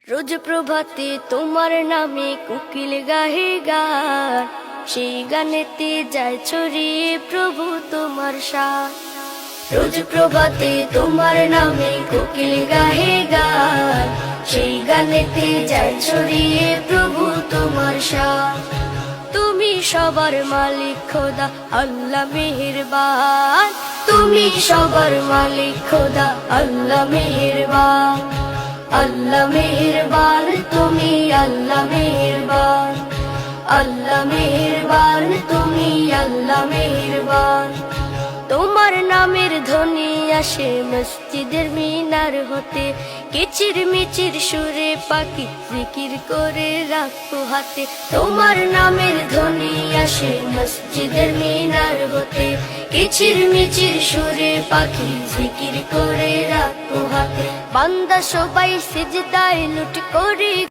রোজ প্রভাতে তোমার নামে কোকিল গাহে গান, সেই গানেতে যায় ছড়িয়ে প্রভু তোমার শান। রোজ প্রভাতে তোমার নামে কোকিল গাহে গান, সেই গানেতে যায় ছড়িয়ে প্রভু তোমার শান। তুমি সবার মালিক খোদা আল্লাহ মেহেরবান, তুমি সবার মালিক খোদা আল্লাহ মেহেরবান। আল্লাহ মেহেরবান, তুমি আল্লাহ মেহেরবান, আল্লাহ মেহেরবান, তুমি আল্লাহ মেহেরবান। তোমার নামের ধ্বনি আসে মসজিদের মিনার হতে, কিচির মিচির সুরে পাখি জিকির করে রাখো হাতে। তোমার নামের ধ্বনি আসে মসজিদের মিনার হতে, কিচির মিচির সুরে পাখি জিকির করে রাখো হাতে। বান্দা সবাই সিজদায় লুট করে